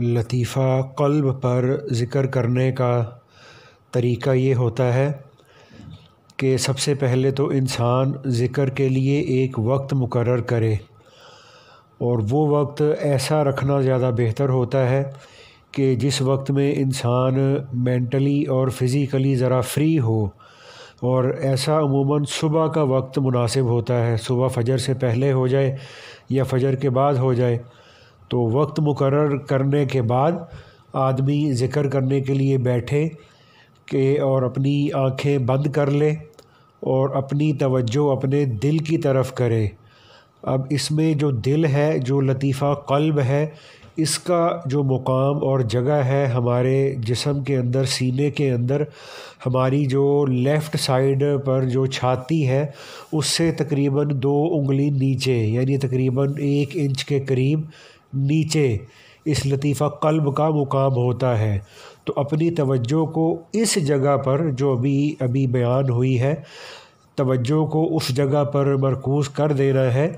لطیفہ قلب پر ذکر کرنے کا طریقہ یہ ہوتا ہے کہ سب سے پہلے تو انسان ذکر کے لیے ایک وقت مقرر کرے، اور وہ وقت ایسا رکھنا زیادہ بہتر ہوتا ہے کہ جس وقت میں انسان مینٹلی اور فزیکلی ذرا فری ہو، اور ایسا عموماً صبح کا وقت مناسب ہوتا ہے۔ صبح فجر سے پہلے ہو جائے یا فجر کے بعد ہو جائے، تو وقت مقرر کرنے کے بعد آدمی ذکر کرنے کے لیے بیٹھے اور اپنی آنکھیں بند کر لے اور اپنی توجہ اپنے دل کی طرف کرے۔ اب اس میں جو دل ہے، جو لطیفہ قلب ہے، اس کا جو مقام اور جگہ ہے ہمارے جسم کے اندر، سینے کے اندر، ہماری جو لیفٹ سائیڈ پر جو چھاتی ہے اس سے تقریباً 2 انگلی نیچے، یعنی تقریباً 1 انچ کے قریب نیچے اس لطیفہ قلب کا مقام ہوتا ہے۔ تو اپنی توجہ کو اس جگہ پر جو ابھی بیان ہوئی ہے، توجہ کو اس جگہ پر مرکوز کر دینا ہے،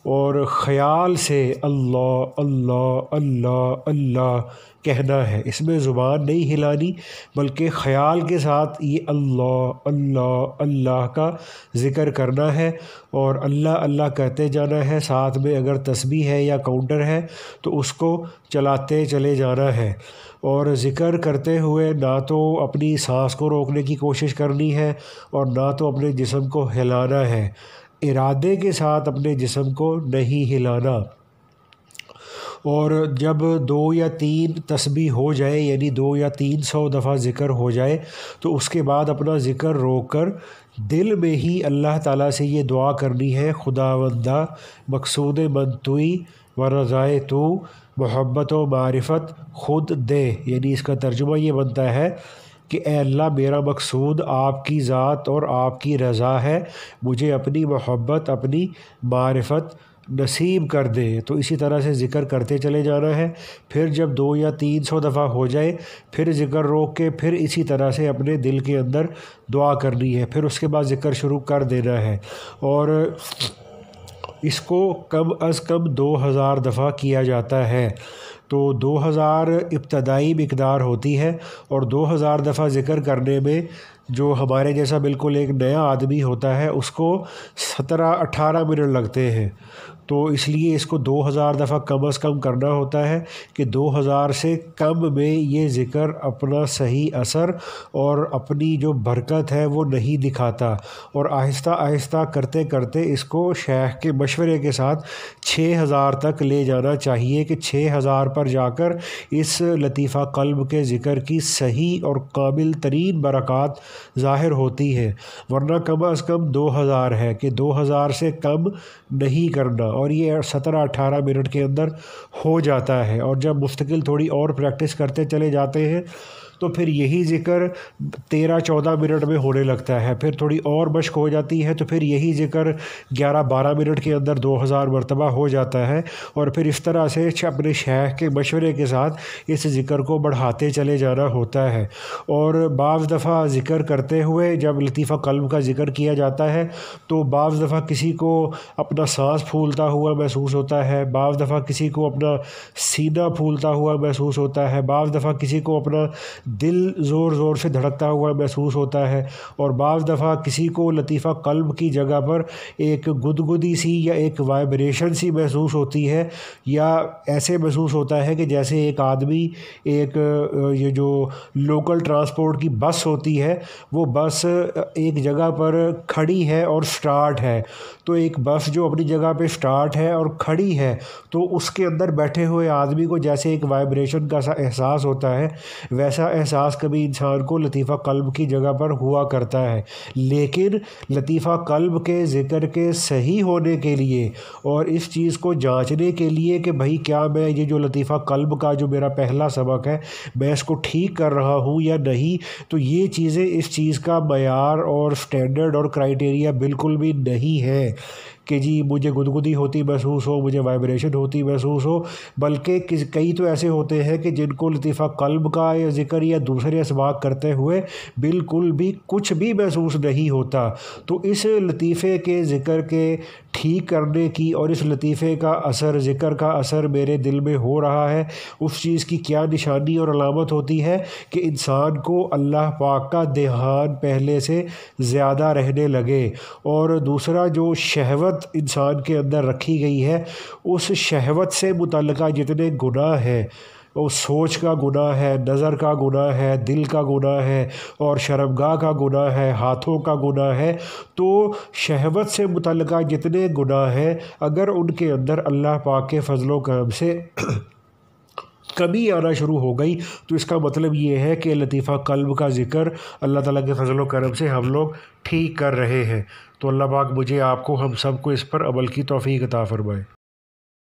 اور خیال سے اللہ اللہ اللہ اللہ کہنا ہے۔ اس میں زبان نہیں ہلانی، بلکہ خیال کے ساتھ یہ اللہ اللہ اللہ کا ذکر کرنا ہے، اور اللہ اللہ کہتے جانا ہے۔ ساتھ میں اگر تسبیح ہے یا کاؤنٹر ہے تو اس کو چلاتے چلے جانا ہے، اور ذکر کرتے ہوئے نہ تو اپنی سانس کو روکنے کی کوشش کرنی ہے اور نہ تو اپنے جسم کو ہلانا ہے، ارادے کے ساتھ اپنے جسم کو نہیں ہلانا۔ اور جب 2 یا 3 تسبیح ہو جائے، یعنی 2 یا 300 دفعہ ذکر ہو جائے، تو اس کے بعد اپنا ذکر روک کر دل میں ہی اللہ تعالیٰ سے یہ دعا کرنی ہے، خداوندہ مقصود من توئی و رضائے تو، محبت و معرفت خود دے۔ یعنی اس کا ترجمہ یہ بنتا ہے کہ اے اللہ، میرا مقصود آپ کی ذات اور آپ کی رضا ہے، مجھے اپنی محبت، اپنی معرفت نصیب کر دے۔ تو اسی طرح سے ذکر کرتے چلے جانا ہے۔ پھر جب 2 یا 300 دفعہ ہو جائے، پھر ذکر روک کے پھر اسی طرح سے اپنے دل کے اندر دعا کرنی ہے، پھر اس کے بعد ذکر شروع کر دینا ہے، اور اس کو کم از کم 2000 دفعہ کیا جاتا ہے۔ تو 2000 ابتدائی مقدار ہوتی ہے، اور 2000 دفعہ ذکر کرنے میں جو ہمارے جیسا بالکل ایک نیا آدمی ہوتا ہے اس کو 17-18 منٹ لگتے ہیں۔ تو اس لیے اس کو 2000 دفعہ کم از کم کرنا ہوتا ہے کہ 2000 سے کم میں یہ ذکر اپنا صحیح اثر اور اپنی جو برکت ہے وہ نہیں دکھاتا، اور آہستہ آہستہ کرتے کرتے اس کو شیخ کے مشورے کے ساتھ 6000 تک لے جانا چاہیے، کہ 6000 پر جا کر اس لطیفہ قلب کے ذکر کی صحیح اور کامل ترین برکات ظاہر ہوتی ہے، ورنہ کم از کم 2000 ہے کہ 2000 سے کم نہیں کرنا، اور یہ 17-18 منٹ کے اندر ہو جاتا ہے۔ اور جب مستقل تھوڑی اور پریکٹس کرتے چلے جاتے ہیں تو پھر یہی ذکر 13-14 منٹ میں ہونے لگتا ہے، پھر تھوڑی اور مشق ہو جاتی ہے تو پھر یہی ذکر 11-12 منٹ کے اندر 2000 مرتبہ ہو جاتا ہے، اور پھر اس طرح سے اپنے شیخ کے مشورے کے ساتھ اس ذکر کو بڑھاتے چلے جانا ہوتا ہے۔ اور بعض دفعہ ذکر کرتے ہوئے جب لطیفہ قلب کا ذکر کیا جاتا ہے تو بعض دفعہ کسی کو اپنا سانس پھولتا ہوا محسوس ہوتا ہے، بعض دفعہ کسی کو اپنا سینہ پھولتا ہوا محسوس ہوتا ہے، بعض دفعہ کسی کو اپنا دل زور زور سے دھڑکتا ہوا محسوس ہوتا ہے، اور بعض دفعہ کسی کو لطیفہ قلب کی جگہ پر ایک گدگدی سی یا ایک وائبریشن سی محسوس ہوتی ہے، یا ایسے محسوس ہوتا ہے کہ جیسے ایک آدمی ایک یہ جو لوکل ٹرانسپورٹ کی بس ہوتی ہے، وہ بس ایک جگہ پر کھڑی ہے اور سٹارٹ ہے، تو ایک بس جو اپنی جگہ پہ سٹارٹ ہے اور کھڑی ہے تو اس کے اندر بیٹھے ہوئے آدمی کو جیسے ایک وائبریشن کا سا احساس ہوتا ہے، ویسا احساس کبھی انسان کو لطیفہ قلب کی جگہ پر ہوا کرتا ہے۔ لیکن لطیفہ قلب کے ذکر کے صحیح ہونے کے لیے اور اس چیز کو جانچنے کے لیے کہ بھائی کیا میں یہ جو لطیفہ قلب کا جو میرا پہلا سبق ہے میں اس کو ٹھیک کر رہا ہوں یا نہیں، تو یہ چیزیں اس چیز کا معیار اور سٹینڈرڈ اور کرائیٹیریا بالکل بھی نہیں ہے کہ جی مجھے گدگدی ہوتی محسوس ہو، مجھے وائبریشن ہوتی محسوس ہو، بلکہ کئی تو ایسے ہوتے ہیں کہ جن کو لطیفہ قلب کا یا ذکر یا دوسرے اسباق کرتے ہوئے بالکل بھی کچھ بھی محسوس نہیں ہوتا۔ تو اس لطیفے کے ذکر کے ٹھیک کرنے کی اور اس لطیفے کا اثر، ذکر کا اثر میرے دل میں ہو رہا ہے، اس چیز کی کیا نشانی اور علامت ہوتی ہے کہ انسان کو اللہ پاک کا دھیان پہلے سے زیادہ رہنے لگے۔ اور دوسرا، جو شہوت انسان کے اندر رکھی گئی ہے، اس شہوت سے متعلقہ جتنے گناہ ہیں، وہ سوچ کا گناہ ہے، نظر کا گناہ ہے، دل کا گناہ ہے، اور شرمگاہ کا گناہ ہے، ہاتھوں کا گناہ ہے، تو شہوت سے متعلقہ جتنے گناہ ہیں، اگر ان کے اندر اللہ پاک کے فضل و کرم سے کمی آنا شروع ہو گئی تو اس کا مطلب یہ ہے کہ لطیفہ قلب کا ذکر اللہ تعالیٰ کے فضل و کرم سے ہم لوگ ٹھیک کر رہے ہیں۔ تو اللہ پاک مجھے، آپ کو، ہم سب کو اس پر عمل کی توفیق عطا فرمائے۔